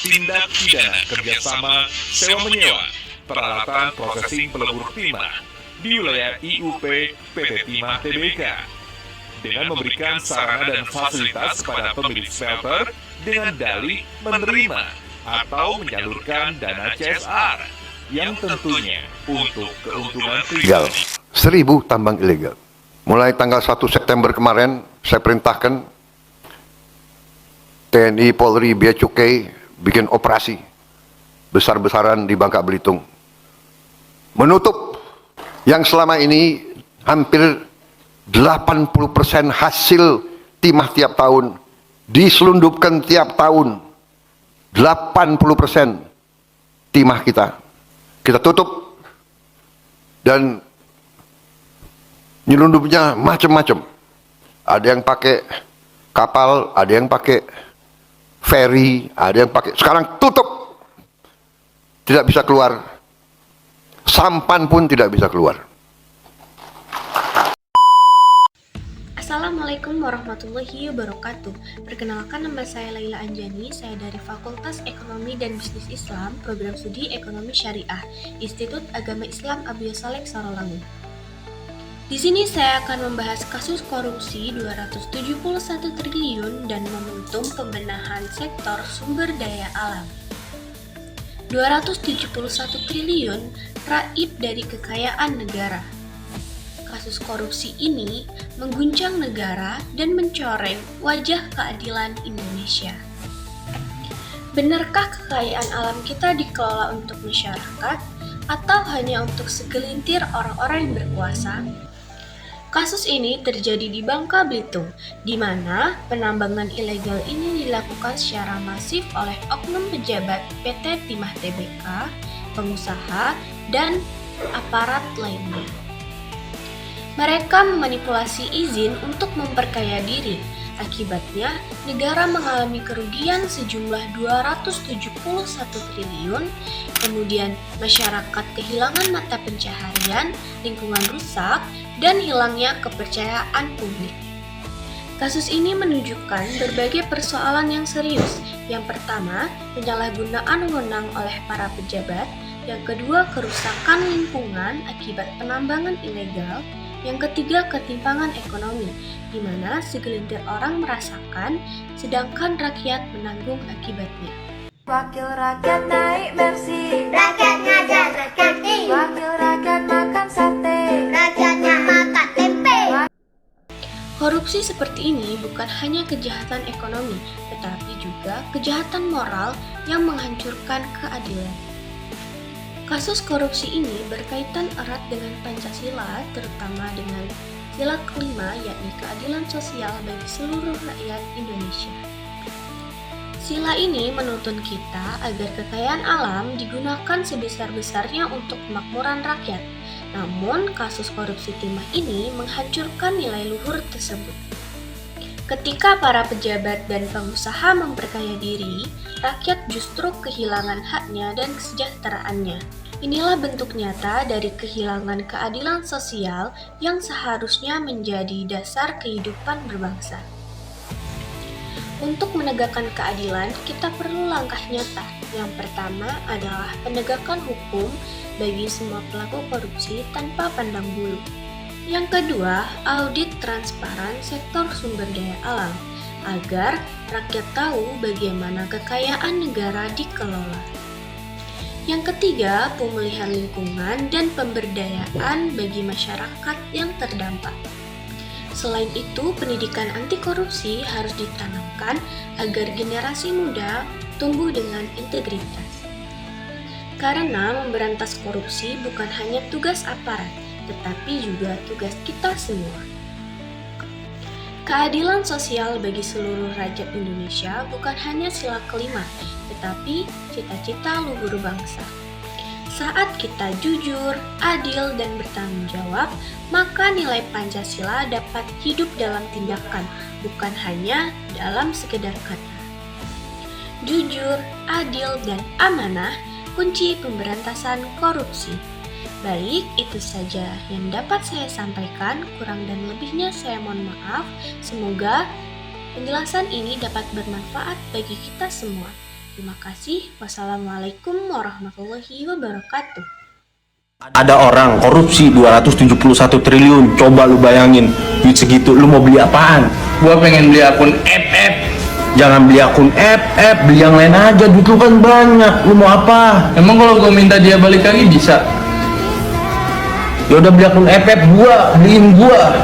tindak pidana kerjasama sewa-menyewa peralatan processing pelebur timah di wilayah IUP PT Timah Tbk dengan memberikan sarana dan fasilitas kepada pemilik smelter dengan dalih menerima atau menyalurkan dana CSR yang tentunya untuk keuntungan ilegal. pribadi. 1.000 tambang ilegal. Mulai tanggal 1 September kemarin, saya perintahkan TNI, Polri, Bea Cukai bikin operasi besar-besaran di Bangka Belitung. Menutup yang selama ini hampir 80% hasil timah tiap tahun diselundupkan tiap tahun. 80% timah kita tutup dan nyelundupnya macam-macam. Ada yang pakai kapal, ada yang pakai ferry, ada yang pakai. Sekarang tutup, tidak bisa keluar. Sampan pun tidak bisa keluar. Assalamualaikum warahmatullahi wabarakatuh. Perkenalkan, nama saya Laila Anjani. Saya dari Fakultas Ekonomi dan Bisnis Islam, Program Studi Ekonomi Syariah, Institut Agama Islam Abdul Saleh Sarolangun. Di sini saya akan membahas kasus korupsi 271 triliun dan momentum pembenahan sektor sumber daya alam. 271 triliun raib dari kekayaan negara. Kasus korupsi ini mengguncang negara dan mencoreng wajah keadilan Indonesia. Benarkah kekayaan alam kita dikelola untuk masyarakat atau hanya untuk segelintir orang-orang yang berkuasa? Kasus ini terjadi di Bangka Belitung, di mana penambangan ilegal ini dilakukan secara masif oleh oknum pejabat PT Timah Tbk, pengusaha, dan aparat lainnya. Mereka memanipulasi izin untuk memperkaya diri. Akibatnya, negara mengalami kerugian sejumlah 271 triliun, kemudian masyarakat kehilangan mata pencaharian, lingkungan rusak, dan hilangnya kepercayaan publik. Kasus ini menunjukkan berbagai persoalan yang serius. Yang pertama, penyalahgunaan wewenang oleh para pejabat. Yang kedua, kerusakan lingkungan akibat penambangan ilegal. Yang ketiga, ketimpangan ekonomi, di mana segelintir orang merasakan, sedangkan rakyat menanggung akibatnya. Wakil rakyat naik Mercy, rakyat ngajar rakyat ing, wakil rakyat makan sate, rakyatnya makan tempe. Korupsi seperti ini bukan hanya kejahatan ekonomi, tetapi juga kejahatan moral yang menghancurkan keadilan. Kasus korupsi ini berkaitan erat dengan Pancasila, terutama dengan sila kelima, yakni keadilan sosial bagi seluruh rakyat Indonesia. Sila ini menuntun kita agar kekayaan alam digunakan sebesar-besarnya untuk kemakmuran rakyat. Namun, kasus korupsi timah ini menghancurkan nilai luhur tersebut. Ketika para pejabat dan pengusaha memperkaya diri, rakyat justru kehilangan haknya dan kesejahteraannya. Inilah bentuk nyata dari kehilangan keadilan sosial yang seharusnya menjadi dasar kehidupan berbangsa. Untuk menegakkan keadilan, kita perlu langkah nyata. Yang pertama adalah penegakan hukum bagi semua pelaku korupsi tanpa pandang bulu. Yang kedua, audit transparan sektor sumber daya alam, agar rakyat tahu bagaimana kekayaan negara dikelola. Yang ketiga, pemulihan lingkungan dan pemberdayaan bagi masyarakat yang terdampak. Selain itu, pendidikan anti korupsi harus ditanamkan agar generasi muda tumbuh dengan integritas. Karena memberantas korupsi bukan hanya tugas aparat, tetapi juga tugas kita semua. Keadilan sosial bagi seluruh rakyat Indonesia bukan hanya sila kelima, tetapi cita-cita luhur bangsa. Saat kita jujur, adil, dan bertanggung jawab, maka nilai Pancasila dapat hidup dalam tindakan, bukan hanya dalam sekedar kata. Jujur, adil, dan amanah kunci pemberantasan korupsi. Baik, itu saja yang dapat saya sampaikan. Kurang dan lebihnya saya mohon maaf. Semoga penjelasan ini dapat bermanfaat bagi kita semua. Terima kasih. Wassalamualaikum warahmatullahi wabarakatuh. Ada orang korupsi 271 triliun. Coba lu bayangin, duit segitu lu mau beli apaan? Gua pengen beli akun FF. Jangan beli akun FF, beli yang lain aja, duit lu kan banyak. Lu mau apa? Emang kalau gua minta dia balik lagi bisa? Ya udah beli akun FF, beliin gua.